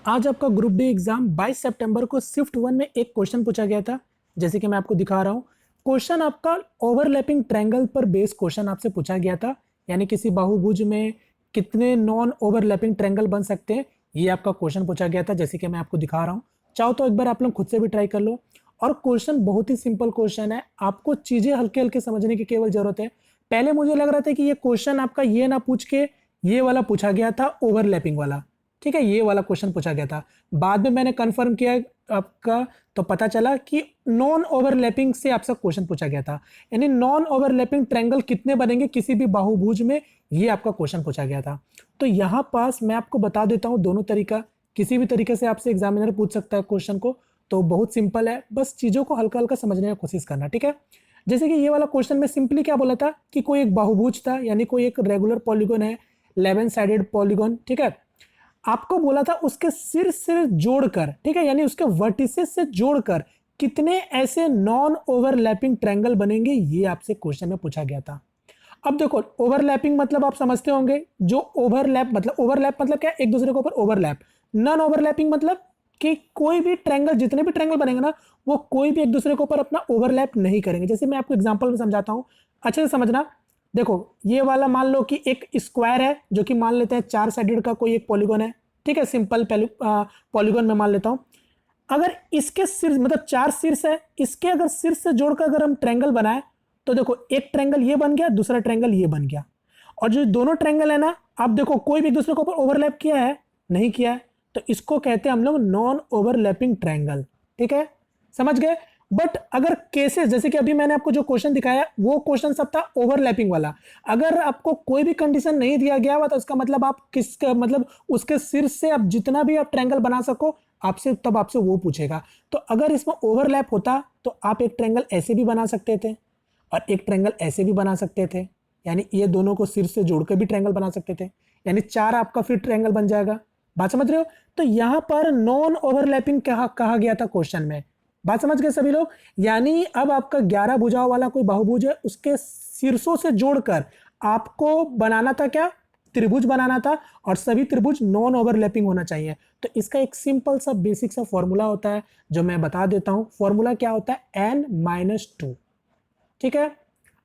आज आपका group D exam 22 सितंबर को शिफ्ट 1 में एक क्वेश्चन पूछा गया था। जैसे कि मैं आपको दिखा रहा हूं, क्वेश्चन आपका ओवरलैपिंग ट्रायंगल पर बेस क्वेश्चन आपसे पूछा गया था। यानी किसी बहुभुज में कितने नॉन ओवरलैपिंग ट्रायंगल बन सकते हैं, ये आपका क्वेश्चन पूछा गया था। जैसे कि मैं आपको दिखा रहा हूँ, चाहो तो एक बार आप लोग खुद से भी ट्राई कर लो। और क्वेश्चन बहुत ही सिंपल क्वेश्चन है, आपको चीजें हल्के हल्के समझने की केवल जरूरत है। पहले मुझे लग रहा था कि ये क्वेश्चन आपका ये ना पूछ के ये वाला पूछा गया था, ओवरलैपिंग वाला। ठीक है, ये वाला क्वेश्चन पूछा गया था। बाद में मैंने कंफर्म किया आपका, तो पता चला कि नॉन ओवरलैपिंग से आपसे क्वेश्चन पूछा गया था। यानी नॉन ओवरलैपिंग ट्रायंगल कितने बनेंगे किसी भी बहुभुज में, ये आपका क्वेश्चन पूछा गया था। तो यहां पास मैं आपको बता देता हूं दोनों तरीका, किसी भी तरीके से आपसे एग्जामिनर पूछ सकता है क्वेश्चन को। तो बहुत सिंपल है, बस चीजों को हल्का हल्का समझने की कोशिश करना। ठीक है, जैसे कि ये वाला क्वेश्चन में सिंपली क्या बोला था कि कोई एक बहुभुज था, यानी कोई एक रेगुलर पॉलीगन है, 11 साइडेड पॉलीगन। ठीक है, आपको बोला था उसके सिर से जोड़कर, ठीक है, यानी उसके वर्टिसेस से जोड़कर कितने ऐसे नॉन ओवरलैपिंग ट्रायंगल बनेंगे, ये आपसे क्वेश्चन में पूछा गया था। अब देखो, ओवरलैपिंग मतलब आप समझते होंगे, जो ओवरलैप मतलब क्या, एक दूसरे के ऊपर ओवरलैप। नॉन ओवरलैपिंग मतलब कि कोई भी ट्रायंगल, जितने भी ट्रायंगल बनेंगे ना, वो कोई भी एक दूसरे के ऊपर अपना ओवरलैप नहीं करेंगे। जैसे मैं आपको एग्जांपल में समझाता हूं, अच्छे से समझना। देखो, ये वाला मान लो कि एक स्क्वायर है, जो कि मान लेते हैं 4 साइडेड का कोई एक पॉलीगन है। ठीक है, सिंपल पॉलीगन में मान लेता हूं। अगर इसके सिर मतलब 4 शीर्ष है, इसके अगर शीर्ष से जोड़कर अगर हम ट्रायंगल बनाए, तो देखो एक ट्रायंगल ये बन गया, दूसरा ट्रायंगल ये बन गया। और जो दोनों ट्रायंगल है ना, आप देखो कोई भी एक दूसरे के ऊपर ओवरलैप किया है, नहीं किया है, तो इसको कहते हैं हम लोग नॉन ओवरलैपिंग ट्रायंगल। ठीक है, समझ गए। बट अगर केसेस, जैसे कि अभी मैंने आपको जो क्वेश्चन दिखाया, वो क्वेश्चन सब था ओवरलैपिंग वाला। अगर आपको कोई भी कंडीशन नहीं दिया गया हुआ, तो इसका मतलब आप किसका मतलब उसके सिर से आप जितना भी आप ट्रायंगल बना सको, आपसे तब आपसे वो पूछेगा। तो अगर इसमें ओवरलैप होता, तो आप एक ट्रायंगल ऐसे भी बना सकते थे और एक ट्रायंगल ऐसे भी बना सकते थे। यानी ये दोनों को सिर से जोड़कर भी ट्रायंगल बना सकते थे, यानी 4 आपका फिर ट्रायंगल बन जाएगा। बात समझ रहे हो। तो यहां पर नॉन ओवरलैपिंग कहा गया था क्वेश्चन में। बात समझ गए सभी लोग। यानी अब आपका 11 भुजाओं वाला कोई बहुभुज है, उसके शीर्षों से जोड़कर आपको बनाना था क्या, त्रिभुज बनाना था। और सभी त्रिभुज नॉन ओवरलैपिंग होना चाहिए। तो इसका एक सिंपल सा बेसिक सा फॉर्मूला होता है, जो मैं बता देता हूं। फॉर्मूला क्या होता है, n-2। ठीक है,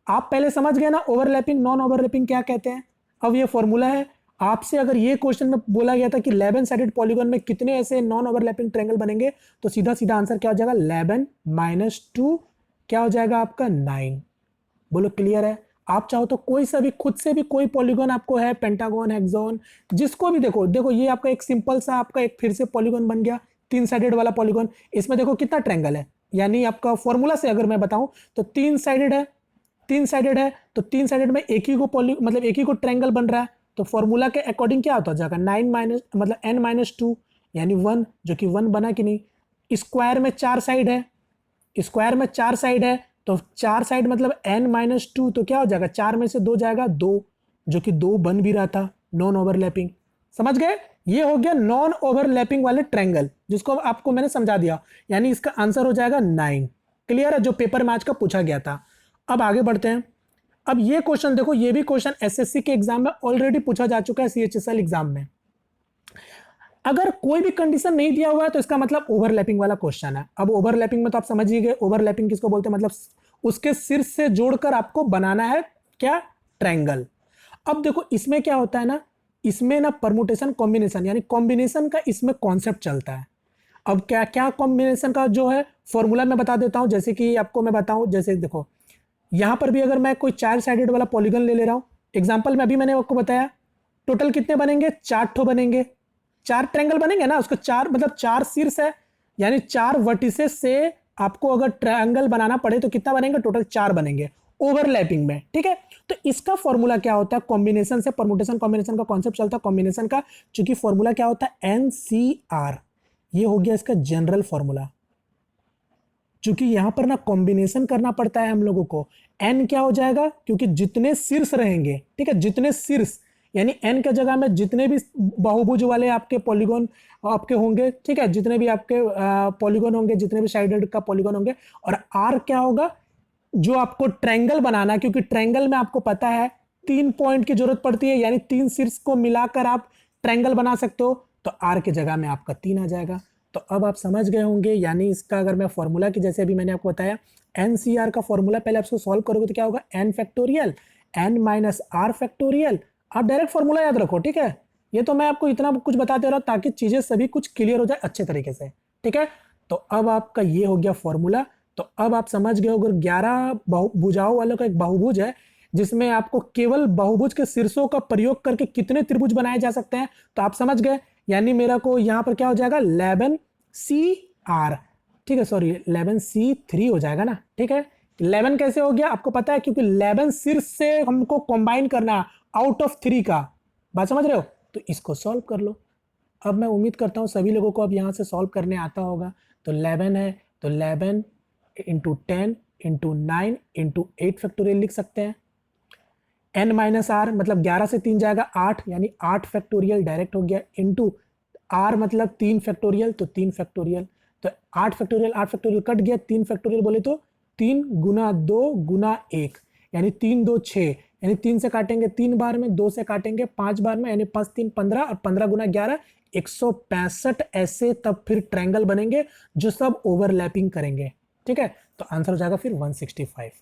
आप पहले समझ गए ना ओवरलैपिंग नॉन ओवरलैपिंग क्या कहते हैं। अब ये फॉर्मूला है। आपसे अगर ये क्वेश्चन में बोला गया था कि 11 साइडेड पॉलीगन में कितने ऐसे नॉन ओवरलैपिंग ट्रायंगल बनेंगे, तो सीधा सीधा आंसर क्या हो जाएगा, 11-2 क्या हो जाएगा आपका, 9। बोलो क्लियर है। आप चाहो तो कोई सा भी खुद से भी कोई पॉलीगन आपको है, पेंटागन, हेक्सागोन, जिसको भी देखो। देखो ये आपका एक सिंपल सा आपका एक फिर से पॉलीगन बन गया, 3 साइडेड वाला पॉलीगन। इसमें देखो कितना ट्रायंगल है, यानी आपका फॉर्मूला से अगर मैं बताऊं तो 3 साइडेड है। 3 साइडेड है तो 3 साइडेड में एक ही को मतलब एक ही को ट्रायंगल बन रहा है। तो फॉर्मूला के अकॉर्डिंग क्या होता जाएगा, 9 माइनस मतलब n-2 यानी 1, जो कि 1 बना कि नहीं। स्क्वायर में 4 साइड है, स्क्वायर में 4 साइड है, तो 4 साइड मतलब n-2, तो क्या हो जाएगा, 4 में से 2 जाएगा 2, जो कि 2 बन भी रहा था, नॉन ओवरलैपिंग। समझ गए। ये हो गया नॉन ओवरलैपिंग वाले ट्रायंगल, जिसको आपको मैंने समझा दिया। यानी इसका आंसर हो जाएगा 9। क्लियर है, जो पेपर में आज का पूछा गया था। अब आगे बढ़ते हैं। अब ये क्वेश्चन देखो, ये भी क्वेश्चन एसएससी के एग्जाम में ऑलरेडी पूछा जा चुका है, सीएचएसएल एग्जाम में। अगर कोई भी कंडीशन नहीं दिया हुआ है, तो इसका मतलब ओवरलैपिंग वाला क्वेश्चन है। अब ओवरलैपिंग में तो आप समझ ही गए, ओवरलैपिंग किसको बोलते हैं, मतलब उसके सिर से जोड़कर आपको बनाना है क्या, ट्रायंगल। अब देखो इसमें क्या होता है ना, इसमें ना परमुटेशन कॉम्बिनेशन, यानी कॉम्बिनेशन का इसमें कॉन्सेप्ट चलता है। अब क्या क्या कॉम्बिनेशन का जो है फॉर्मूला मैं बता देता हूं। जैसे कि आपको मैं बताऊं, जैसे देखो यहां पर भी अगर मैं कोई 4 साइडेड वाला पॉलीगन ले रहा हूं, एग्जांपल में अभी मैंने आपको बताया, टोटल कितने बनेंगे, 4 ठो बनेंगे। 4 ट्रायंगल बनेंगे ना, उसको 4 मतलब 4 शीर्ष है, यानी 4 वर्टिसेस से आपको अगर ट्रायंगल बनाना पड़े तो कितना बनेंगे, टोटल 4 बनेंगे ओवरलैपिंग में। ठीक है, तो इसका फॉर्मूला क्या होता है, कॉम्बिनेशन से परमुटेशन कॉम्बिनेशन का कॉन्सेप्ट चलता है कॉम्बिनेशन का। चूंकि फॉर्मूला क्या होता है, एनसीआर, ये हो गया इसका जनरल फॉर्मूला। चूंकि यहां पर ना कॉम्बिनेशन करना पड़ता है हम लोगों को, एन क्या हो जाएगा, क्योंकि जितने शीर्ष रहेंगे, ठीक है, जितने शीर्ष, यानी एन के जगह में जितने भी बहुभुज वाले आपके पॉलीगन आपके होंगे, ठीक है, जितने भी आपके पॉलीगन होंगे, जितने भी साइडेड का पॉलीगन होंगे। और आर क्या होगा, जो आपको ट्रायंगल बनाना है, क्योंकि ट्रायंगल में आपको पता है 3 पॉइंट की जरूरत पड़ती है, यानी 3 शीर्ष को मिलाकर आप ट्रायंगल बना सकते हो। तो r की जगह में आपका 3 आ जाएगा। तो अब आप समझ गए होंगे, यानी इसका अगर मैं फॉर्मूला की जैसे अभी मैंने आपको बताया NCR का फॉर्मूला पहले आप इसको सॉल्व करोगे तो क्या होगा, n factorial n minus R factorial. आप डायरेक्ट फॉर्मूला याद रखो, ठीक है। ये तो मैं आपको इतना कुछ बताते रहा ताकि चीजें सभी कुछ क्लियर हो जाए अच्छे तरीके से, ठीक है। तो अब आपका ये हो गया फॉर्मूला। तो अब आप समझ गए अगर 11 भुजाओं वालों का एक बहुभुज है जिसमें आपको केवल बहुभुज के शीर्षों का प्रयोग करके कितने त्रिभुज बनाए जा सकते हैं, तो आप समझ गए। यानी मेरा को यहां पर क्या हो जाएगा 11CR, ठीक है, सॉरी 11C3 हो जाएगा ना, ठीक है। 11 कैसे हो गया आपको पता है, क्योंकि 11 शीर्ष से हमको कंबाइन करना है आउट ऑफ 3 का, बात समझ रहे हो। तो इसको सॉल्व कर लो। अब मैं उम्मीद करता हूँ सभी लोगों को अब यहाँ से सॉल्व करने आता होगा। तो 11 है तो 11 इंटू 10 इंटू 9 इंटू 8 फैक्टोरियल लिख सकते हैं। n माइनस आर मतलब 11 से 3 जाएगा 8, यानी 8 फैक्टोरियल डायरेक्ट हो गया, इंटू r मतलब 3 फैक्टोरियल तो 3 फैक्टोरियल। तो 8 फैक्टोरियल कट गया, 3 फैक्टोरियल बोले तो 3 गुना 2 गुना 1, यानी 3 2 6, यानी 3 से काटेंगे 3 बार में, 2 से काटेंगे 5 बार में, यानी 5 3 15 और 15 गुना 11 165 ऐसे तब फिर ट्रायंगल बनेंगे जो सब ओवरलैपिंग करेंगे, ठीक है। तो आंसर हो जाएगा फिर 165।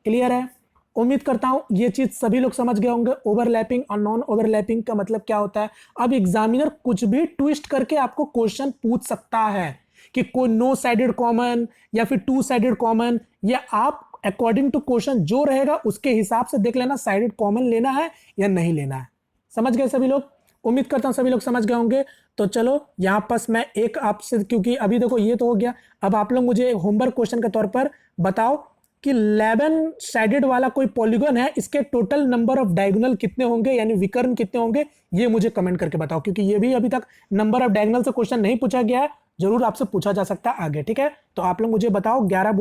क्लियर है, उम्मीद करता हूं ये चीज सभी लोग समझ गए होंगे। ओवरलैपिंग और नॉन ओवरलैपिंग का मतलब क्या होता है। अब एग्जामिनर कुछ भी ट्विस्ट करके आपको क्वेश्चन पूछ सकता है कि कोई नो साइडेड कॉमन या फिर टू साइडेड कॉमन, या आप अकॉर्डिंग टू क्वेश्चन जो रहेगा उसके हिसाब से देख लेना साइडेड कॉमन लेना है या नहीं लेना है। समझ गए सभी लोग, उम्मीद करता हूं सभी लोग समझ गए होंगे। तो चलो यहां पर मैं एक आपसे, क्योंकि अभी देखो ये तो हो गया, अब आप लोग मुझे होमवर्क क्वेश्चन के तौर पर बताओ कि 11 साइडेड वाला कोई पॉलीगन है, इसके टोटल नंबर ऑफ डायगोनल कितने होंगे, यानी विकर्ण कितने होंगे, ये मुझे कमेंट करके बताओ, क्योंकि ये भी अभी तक नंबर ऑफ डायगोनल से क्वेश्चन नहीं पूछा गया है, जरूर आपसे पूछा जा सकता है आगे, ठीक है। तो आप लोग मुझे बताओ 11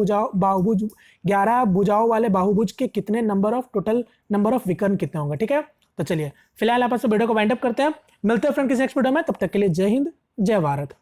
भुजाओं वाले बाहुभुज के कितने number of total number of विकर्ण कितने होंगे, ठीक है। तो चलिए फिलहाल आप वीडियो को वाइंड अप करते हैं, मिलते हैं फ्रेंड किसी नेक्स्ट वीडियो में, तब तक के लिए जय हिंद जय भारत।